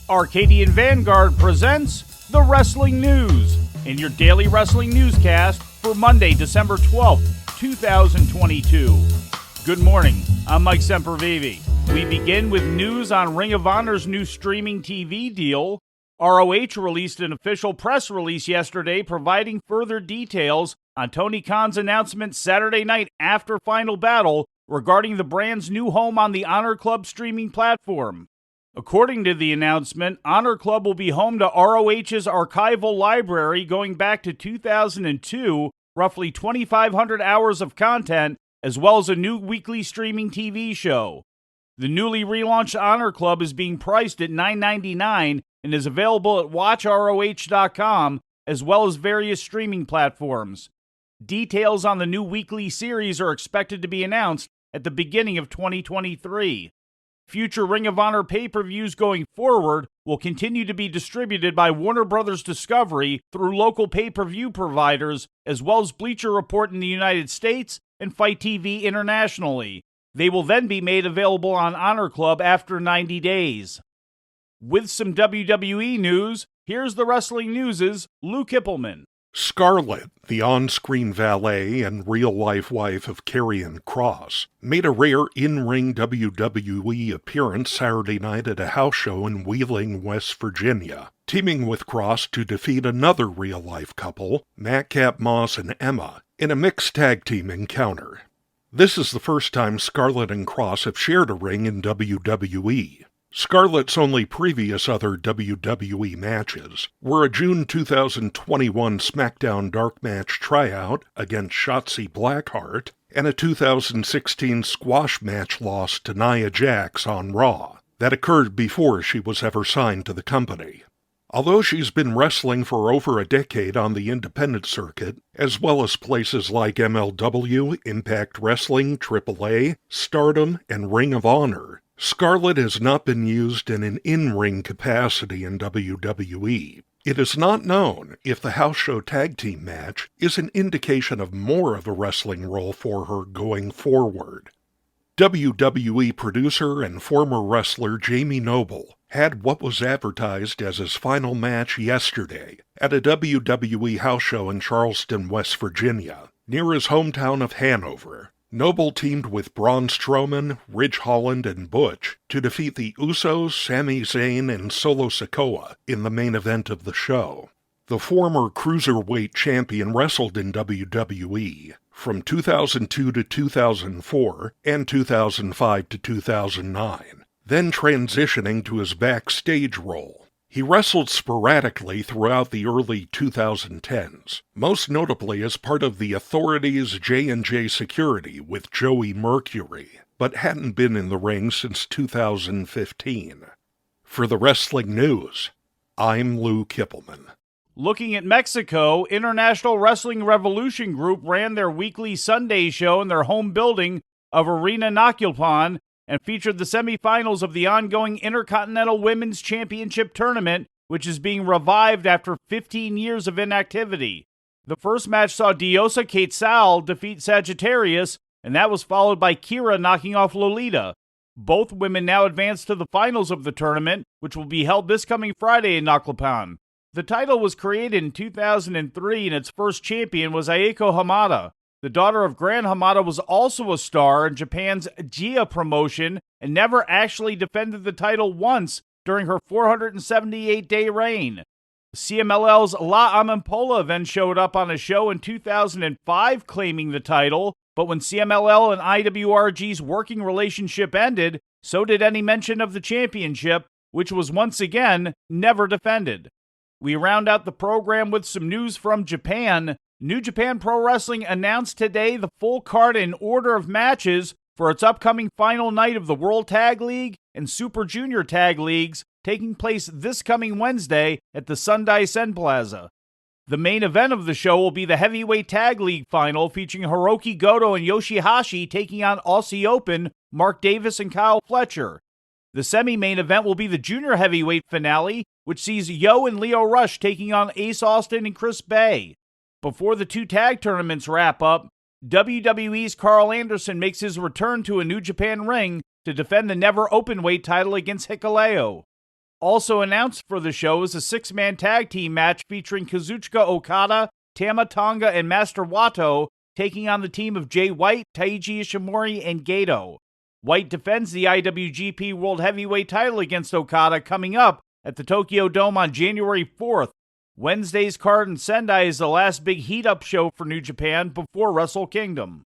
Arcadian Vanguard presents the Wrestling News in your daily wrestling newscast for Monday, December 12th, 2022. Good morning, I'm Mike Sempervive. We begin with news on Ring of Honor's new streaming TV deal. ROH released an official press release yesterday providing further details on Tony Khan's announcement Saturday night after Final Battle regarding the brand's new home on the Honor Club streaming platform. According to the announcement, Honor Club will be home to ROH's archival library going back to 2002, roughly 2,500 hours of content, as well as a new weekly streaming TV show. The newly relaunched Honor Club is being priced at $9.99 and is available at WatchROH.com, as well as various streaming platforms. Details on the new weekly series are expected to be announced at the beginning of 2023. Future Ring of Honor pay-per-views going forward will continue to be distributed by Warner Bros. Discovery through local pay-per-view providers, as well as Bleacher Report in the United States and Fight TV internationally. They will then be made available on Honor Club after 90 days. With some WWE news, here's the Wrestling News' Lou Kipilman. Scarlett, the on-screen valet and real-life wife of Karrion Kross, made a rare in-ring WWE appearance Saturday night at a house show in Wheeling, West Virginia, teaming with Kross to defeat another real-life couple, Madcap Moss and Emma, in a mixed tag team encounter. This is the first time Scarlett and Kross have shared a ring in WWE. Scarlett's only previous other WWE matches were a June 2021 SmackDown Dark Match tryout against Shotzi Blackheart and a 2016 squash match loss to Nia Jax on Raw that occurred before she was ever signed to the company. Although she's been wrestling for over a decade on the independent circuit, as well as places like MLW, Impact Wrestling, AAA, Stardom, and Ring of Honor, Scarlett has not been used in an in-ring capacity in WWE. It is not known if the house show tag team match is an indication of more of a wrestling role for her going forward. WWE producer and former wrestler Jamie Noble had what was advertised as his final match yesterday at a WWE house show in Charleston, West Virginia, near his hometown of Hanover. Noble teamed with Braun Strowman, Ridge Holland, and Butch to defeat the Usos, Sami Zayn, and Solo Sikoa in the main event of the show. The former Cruiserweight champion wrestled in WWE from 2002 to 2004 and 2005 to 2009, then transitioning to his backstage role. He wrestled sporadically throughout the early 2010s, most notably as part of the Authority's J&J Security with Joey Mercury, but hadn't been in the ring since 2015. For the Wrestling News, I'm Lou Kipilman. Looking at Mexico, International Wrestling Revolution Group ran their weekly Sunday show in their home building of Arena Naccarato and featured the semifinals of the ongoing Intercontinental Women's Championship Tournament, which is being revived after 15 years of inactivity. The first match saw Diosa Quetzal defeat Sagittarius, and that was followed by Kira knocking off Lolita. Both women now advance to the finals of the tournament, which will be held this coming Friday in Naucalpan. The title was created in 2003, and its first champion was Aiko Hamada. The daughter of Gran Hamada was also a star in Japan's Gia promotion and never actually defended the title once during her 478-day reign. CMLL's La Amapola then showed up on a show in 2005 claiming the title, but when CMLL and IWRG's working relationship ended, so did any mention of the championship, which was once again never defended. We round out the program with some news from Japan. New Japan Pro Wrestling announced today the full card and order of matches for its upcoming final night of the World Tag League and Super Junior Tag Leagues, taking place this coming Wednesday at the Sundai Sen Plaza. The main event of the show will be the Heavyweight Tag League final, featuring Hiroki Goto and Yoshihashi taking on Aussie Open, Mark Davis and Kyle Fletcher. The semi-main event will be the Junior Heavyweight finale, which sees Yo and Leo Rush taking on Ace Austin and Chris Bay. Before the two tag tournaments wrap up, WWE's Carl Anderson makes his return to a New Japan ring to defend the Never Openweight title against Hikuleo. Also announced for the show is a 6-man tag team match featuring Kazuchika Okada, Tama Tonga, and Master Wato taking on the team of Jay White, Taiji Ishimori, and Gato. White defends the IWGP World Heavyweight title against Okada coming up at the Tokyo Dome on January 4th. Wednesday's card in Sendai is the last big heat-up show for New Japan before Wrestle Kingdom.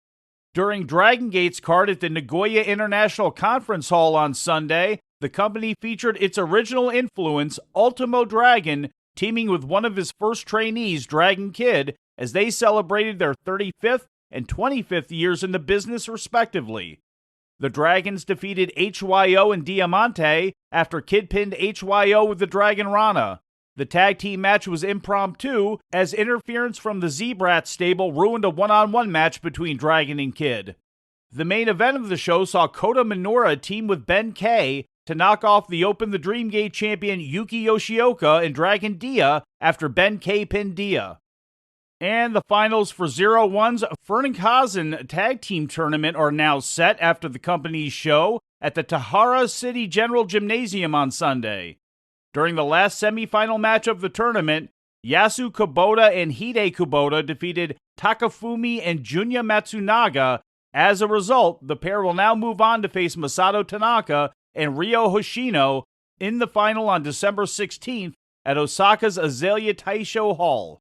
During Dragon Gate's card at the Nagoya International Conference Hall on Sunday, the company featured its original influence, Ultimo Dragon, teaming with one of his first trainees, Dragon Kid, as they celebrated their 35th and 25th years in the business, respectively. The Dragons defeated HYO and Diamante after Kid pinned HYO with the Dragon Rana. The tag team match was impromptu, as interference from the Z-Brat stable ruined a one-on-one match between Dragon and Kid. The main event of the show saw Kota Minoura team with Ben K to knock off the Open the Dream Gate champion Yuki Yoshioka and Dragon Dia after Ben K pinned Dia. And the finals for 0-1's Fernlinghausen Tag Team Tournament are now set after the company's show at the Tahara City General Gymnasium on Sunday. During the last semifinal match of the tournament, Yasu Kubota and Hide Kubota defeated Takafumi and Junya Matsunaga. As a result, the pair will now move on to face Masato Tanaka and Ryo Hoshino in the final on December 16th at Osaka's Azalea Taisho Hall.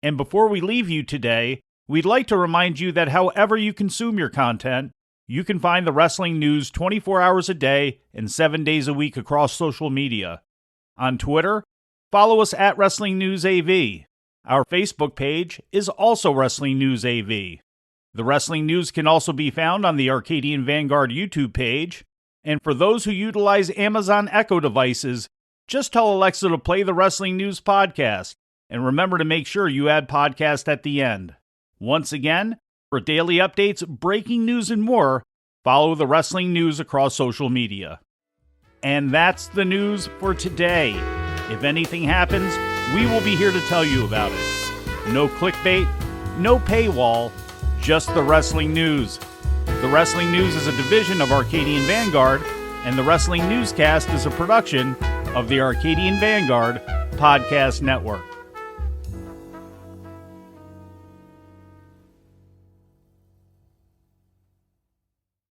And before we leave you today, we'd like to remind you that however you consume your content, you can find the wrestling news 24 hours a day and 7 days a week across social media. On Twitter, follow us at Wrestling News AV. Our Facebook page is also Wrestling News AV. The Wrestling News can also be found on the Arcadian Vanguard YouTube page. And for those who utilize Amazon Echo devices, just tell Alexa to play the Wrestling News podcast. And remember to make sure you add podcast at the end. Once again, for daily updates, breaking news, and more, follow the Wrestling News across social media. And that's the news for today. If anything happens, we will be here to tell you about it. No clickbait, no paywall, just the Wrestling News. The Wrestling News is a division of Arcadian Vanguard, and the Wrestling Newscast is a production of the Arcadian Vanguard Podcast Network.